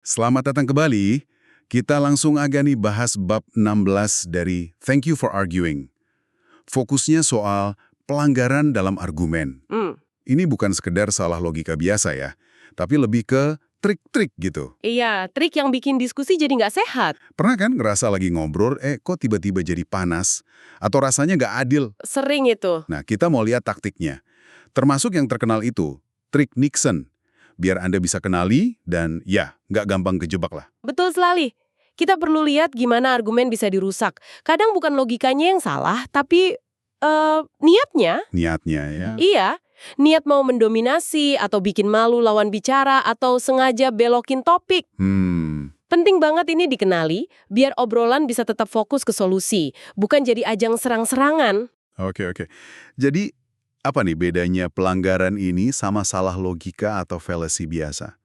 Selamat datang kembali. Kita langsung aja nih bahas bab 16 dari Thank You for Arguing. Fokusnya soal pelanggaran dalam argumen. Ini bukan sekedar salah logika biasa ya, tapi lebih ke trik-trik gitu. Iya, trik yang bikin diskusi jadi nggak sehat. Pernah kan ngerasa lagi ngobrol, kok tiba-tiba jadi panas? Atau rasanya nggak adil? Sering itu. Nah, kita mau lihat taktiknya. Termasuk yang terkenal itu, trik Nixon. Biar Anda bisa kenali dan ya, nggak gampang kejebak lah. Betul sekali. Kita perlu lihat gimana argumen bisa dirusak. Kadang bukan logikanya yang salah, tapi niatnya. Niatnya ya. Iya, niat mau mendominasi atau bikin malu lawan bicara atau sengaja belokin topik. Penting banget ini dikenali, biar obrolan bisa tetap fokus ke solusi, bukan jadi ajang serang-serangan. Oke. Jadi, apa nih bedanya pelanggaran ini sama salah logika atau fallacy biasa?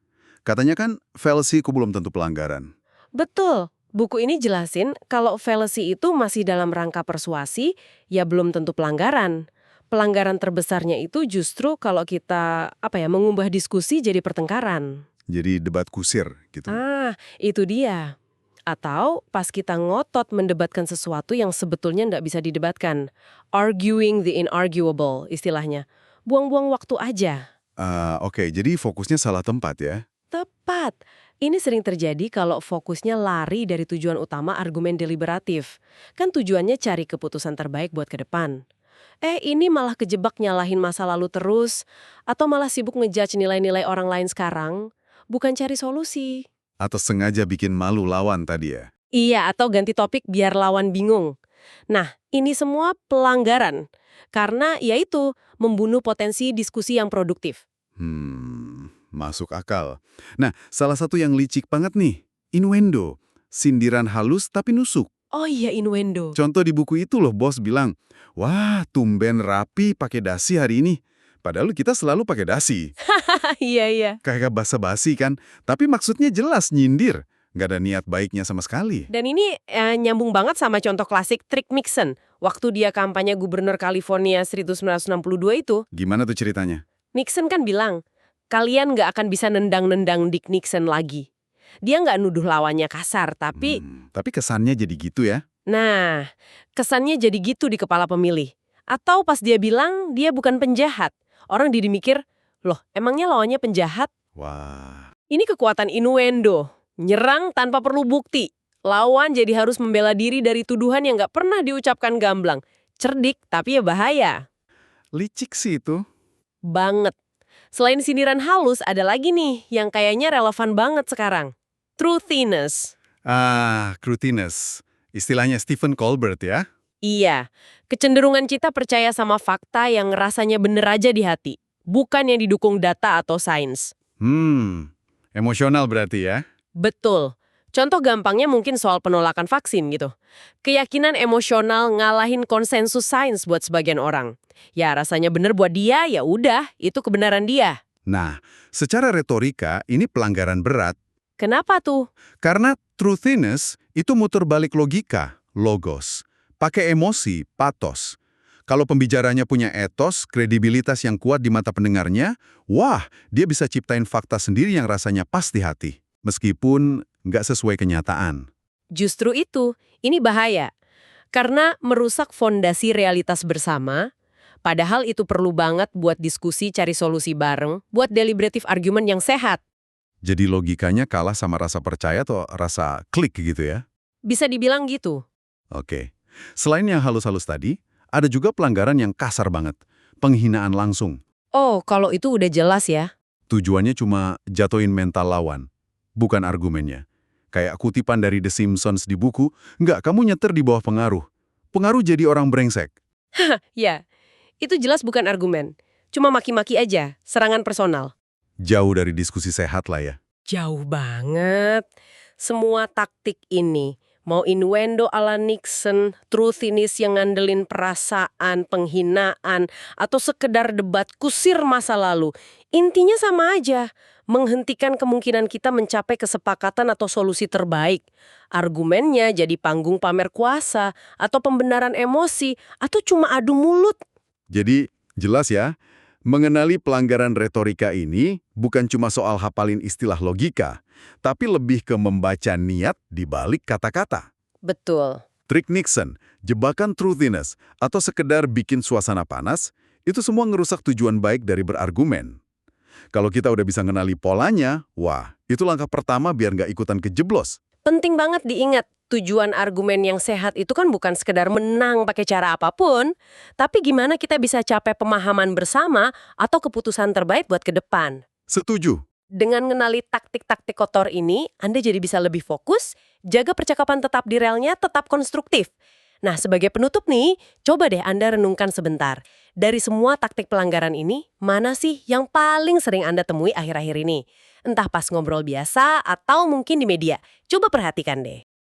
Katanya kan fallacy itu belum tentu pelanggaran. Betul. Buku ini jelasin kalau fallacy itu masih dalam rangka persuasi, ya belum tentu pelanggaran. Pelanggaran terbesarnya itu justru kalau kita mengubah diskusi jadi pertengkaran. Jadi debat kusir gitu. Itu dia. Atau pas kita ngotot mendebatkan sesuatu yang sebetulnya nggak bisa didebatkan. Arguing the inarguable istilahnya. Buang-buang waktu aja. Oke, jadi fokusnya salah tempat ya. Tepat. Ini sering terjadi kalau fokusnya lari dari tujuan utama argumen deliberatif. Kan tujuannya cari keputusan terbaik buat ke depan. Ini malah kejebak nyalahin masa lalu terus, atau malah sibuk ngejudge nilai-nilai orang lain sekarang, bukan cari solusi. Atau sengaja bikin malu lawan tadi ya. Iya, atau ganti topik biar lawan bingung. Nah, ini semua pelanggaran. Karena yaitu membunuh potensi diskusi yang produktif. Masuk akal. Nah, salah satu yang licik banget nih, innuendo. Sindiran halus tapi nusuk. Oh iya, innuendo. Contoh di buku itu loh, bos bilang, wah tumben rapi pakai dasi hari ini. Padahal kita selalu pakai dasi. Iya. Kayak basa-basi kan, tapi maksudnya jelas nyindir. Nggak ada niat baiknya sama sekali. Dan ini nyambung banget sama contoh klasik trik Nixon. Waktu dia kampanye gubernur California 1962 itu. Gimana tuh ceritanya? Nixon kan bilang, kalian nggak akan bisa nendang-nendang Dick Nixon lagi. Dia nggak nuduh lawannya kasar, tapi... Tapi kesannya jadi gitu ya? Nah, kesannya jadi gitu di kepala pemilih. Atau pas dia bilang dia bukan penjahat. Orang jadi mikir, loh emangnya lawannya penjahat? Wah. Ini kekuatan innuendo. Nyerang tanpa perlu bukti. Lawan jadi harus membela diri dari tuduhan yang nggak pernah diucapkan gamblang. Cerdik, tapi ya bahaya. Licik sih itu. Banget. Selain sindiran halus, ada lagi nih yang kayaknya relevan banget sekarang. Truthiness. Truthiness. Istilahnya Stephen Colbert ya? Iya, kecenderungan kita percaya sama fakta yang rasanya bener aja di hati. Bukan yang didukung data atau sains. Emosional berarti ya? Betul. Contoh gampangnya mungkin soal penolakan vaksin gitu. Keyakinan emosional ngalahin konsensus sains buat sebagian orang. Ya rasanya bener buat dia, ya udah, itu kebenaran dia. Nah, secara retorika ini pelanggaran berat. Kenapa tuh? Karena truthiness itu muter balik logika, logos. Pakai emosi, pathos. Kalau pembicaranya punya etos, kredibilitas yang kuat di mata pendengarnya, wah, dia bisa ciptain fakta sendiri yang rasanya pas di hati. Meskipun nggak sesuai kenyataan. Justru itu, ini bahaya. Karena merusak fondasi realitas bersama, padahal itu perlu banget buat diskusi cari solusi bareng, buat deliberative argument yang sehat. Jadi logikanya kalah sama rasa percaya atau rasa klik gitu ya? Bisa dibilang gitu. Oke. Selain yang halus-halus tadi, ada juga pelanggaran yang kasar banget. Penghinaan langsung. Oh, kalau itu udah jelas ya. Tujuannya cuma jatuhin mental lawan. Bukan argumennya. Kayak kutipan dari The Simpsons di buku, nggak kamu nyetir di bawah pengaruh. Pengaruh jadi orang brengsek. Ya, itu jelas bukan argumen. Cuma maki-maki aja, serangan personal. Jauh dari diskusi sehat lah ya. Jauh banget. Semua taktik ini, mau innuendo ala Nixon, truthiness yang ngandelin perasaan, penghinaan, atau sekedar debat kusir masa lalu, intinya sama aja. Menghentikan kemungkinan kita mencapai kesepakatan atau solusi terbaik. Argumennya jadi panggung pamer kuasa, atau pembenaran emosi, atau cuma adu mulut. Jadi, jelas ya, Mengenali pelanggaran retorika ini bukan cuma soal hafalin istilah logika, tapi lebih ke membaca niat di balik kata-kata. Betul. Trik Nixon, jebakan truthiness, atau sekedar bikin suasana panas, itu semua ngerusak tujuan baik dari berargumen. Kalau kita udah bisa ngenali polanya, wah, itu langkah pertama biar nggak ikutan kejeblos. Penting banget diingat, tujuan argumen yang sehat itu kan bukan sekedar menang pakai cara apapun, tapi gimana kita bisa capai pemahaman bersama atau keputusan terbaik buat ke depan. Setuju. Dengan mengenali taktik-taktik kotor ini, Anda jadi bisa lebih fokus, jaga percakapan tetap di relnya, tetap konstruktif. Nah, sebagai penutup nih, coba deh Anda renungkan sebentar. Dari semua taktik pelanggaran ini, mana sih yang paling sering Anda temui akhir-akhir ini? Entah pas ngobrol biasa atau mungkin di media. Coba perhatikan deh.